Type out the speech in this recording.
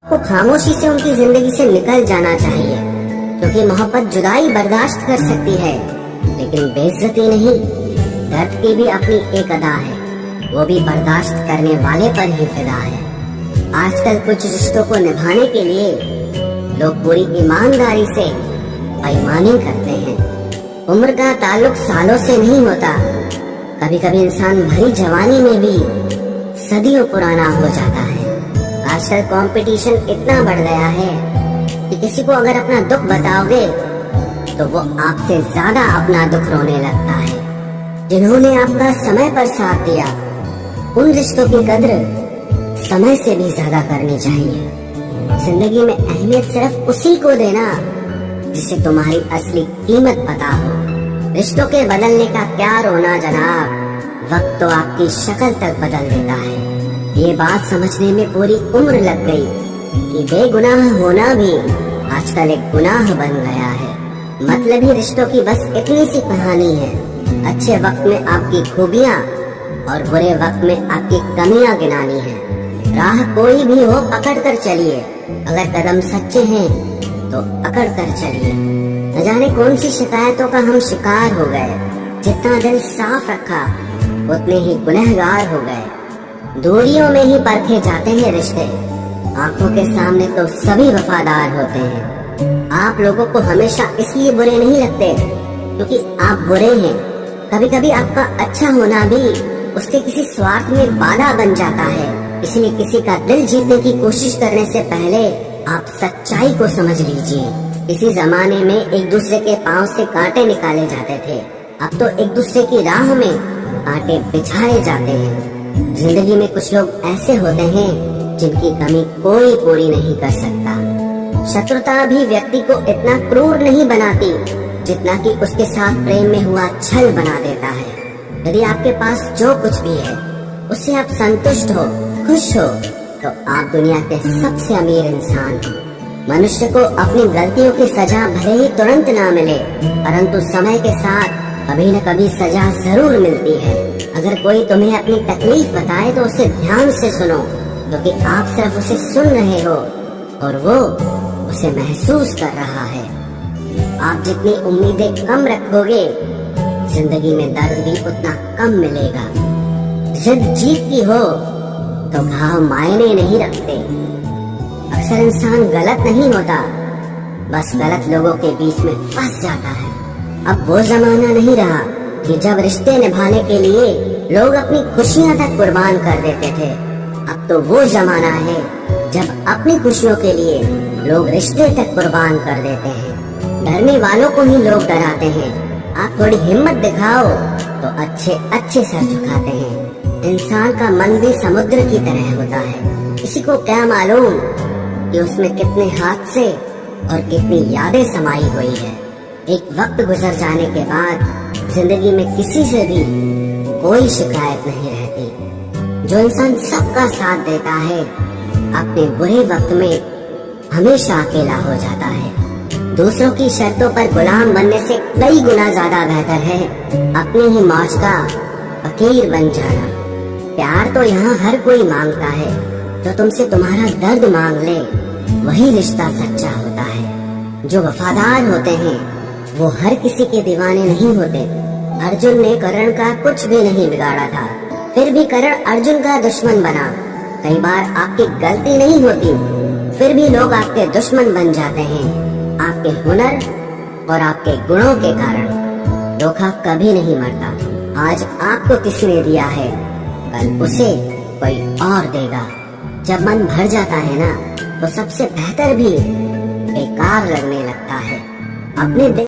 को खामोशी से उनकी जिंदगी से निकल जाना चाहिए, क्योंकि मोहब्बत जुदाई बर्दाश्त कर सकती है लेकिन बेइज्जती नहीं। दर्द की भी अपनी एक अदा है, वो भी बर्दाश्त करने वाले पर ही फिदा है। आजकल कुछ रिश्तों को निभाने के लिए लोग पूरी ईमानदारी से बेईमानी करते हैं। उम्र का ताल्लुक सालों से नहीं होता, कभी कभी इंसान भरी जवानी में भी सदियों पुराना हो जाता है। आजकल कंपटीशन इतना बढ़ गया है कि किसी को अगर अपना दुख बताओगे तो वो आपसे ज्यादा अपना दुख रोने लगता है। जिन्होंने आपका समय पर साथ दिया, उन रिश्तों की कद्र समय से भी ज्यादा करनी चाहिए। जिंदगी में अहमियत सिर्फ उसी को देना जिसे तुम्हारी असली कीमत पता हो। रिश्तों के बदलने का क्या रोना जनाब, वक्त तो आपकी शक्ल तक बदल देता है। ये बात समझने में पूरी उम्र लग गई कि बेगुनाह होना भी आजकल एक गुनाह बन गया है। मतलबी रिश्तों की बस इतनी सी कहानी है, अच्छे वक्त में आपकी खूबियाँ और बुरे वक्त में आपकी कमियां गिनानी है। राह कोई भी हो पकड़ कर चलिए, अगर कदम सच्चे हैं तो अकड़ कर चलिए। न जाने कौन सी शिकायतों का हम शिकार हो गए, जितना दिल साफ रखा उतने ही गुनहगार हो गए। दूरियों में ही परखे जाते हैं रिश्ते, आंखों के सामने तो सभी वफादार होते हैं। आप लोगों को हमेशा इसलिए बुरे नहीं लगते क्योंकि आप बुरे हैं। कभी कभी आपका अच्छा होना भी उसके किसी स्वार्थ में बाधा बन जाता है। इसलिए किसी का दिल जीतने की कोशिश करने से पहले आप सच्चाई को समझ लीजिए। इसी जमाने में एक दूसरे के पांव से कांटे निकाले जाते थे, अब तो एक दूसरे की राह में कांटे बिछाए जाते हैं। जिंदगी में कुछ लोग ऐसे होते हैं जिनकी कमी कोई पूरी नहीं कर सकता। शत्रुता भी व्यक्ति को इतना क्रूर नहीं बनाती जितना कि उसके साथ प्रेम में हुआ छल बना देता है। यदि आपके पास जो कुछ भी है उससे आप संतुष्ट हो, खुश हो, तो आप दुनिया के सबसे अमीर इंसान हो। मनुष्य को अपनी गलतियों की सजा भले ही तुरंत ना मिले, परंतु समय के साथ कभी न कभी सजा जरूर मिलती है। अगर कोई तुम्हें अपनी तकलीफ बताए तो उसे ध्यान से सुनो, क्योंकि आप सिर्फ उसे सुन रहे हो और वो उसे महसूस कर रहा है। आप जितनी उम्मीदें कम रखोगे, जिंदगी में दर्द भी उतना कम मिलेगा। जिद जीत की हो तो घाव मायने नहीं रखते। अक्सर इंसान गलत नहीं होता, बस गलत लोगों के बीच में फंस जाता है। अब वो जमाना नहीं रहा कि जब रिश्ते निभाने के लिए लोग अपनी खुशियां तक कुर्बान कर देते थे। अब तो वो जमाना है जब अपनी खुशियों के लिए लोग रिश्ते तक कुर्बान कर देते हैं। डरने वालों को ही लोग डराते हैं। आप थोड़ी हिम्मत दिखाओ तो अच्छे अच्छे सर झुकाते हैं। इंसान का मन भी समुद्र की तरह होता है, किसी को क्या मालूम कि उसमें कितने हादसे और कितनी यादें समाई हुई है। एक वक्त गुजर जाने के बाद जिंदगी में किसी से भी कोई शिकायत नहीं रहती। जो इंसान सबका साथ देता है, अपने बुरे वक्त में हमेशा अकेला हो जाता है। दूसरों की शर्तों पर गुलाम बनने से कई गुना ज्यादा बेहतर है अपनी ही मौज का फकीर बन जाना। प्यार तो यहाँ हर कोई मांगता है, जो तुमसे तुम्हारा दर्द मांग ले वही रिश्ता सच्चा होता है। जो वफादार होते हैं वो हर किसी के दीवाने नहीं होते। अर्जुन ने कर्ण का कुछ भी नहीं बिगाड़ा था, फिर भी कर्ण अर्जुन का दुश्मन बना। कई बार आपकी गलती नहीं होती, फिर भी लोग आपके दुश्मन बन जाते हैं, आपके हुनर और आपके गुणों के कारण। धोखा कभी नहीं मरता। आज आपको किसने दिया है, कल उसे कोई और देगा। जब मन भर जाता है ना, तो सबसे बेहतर भी बेकार लगने लगता है। अपने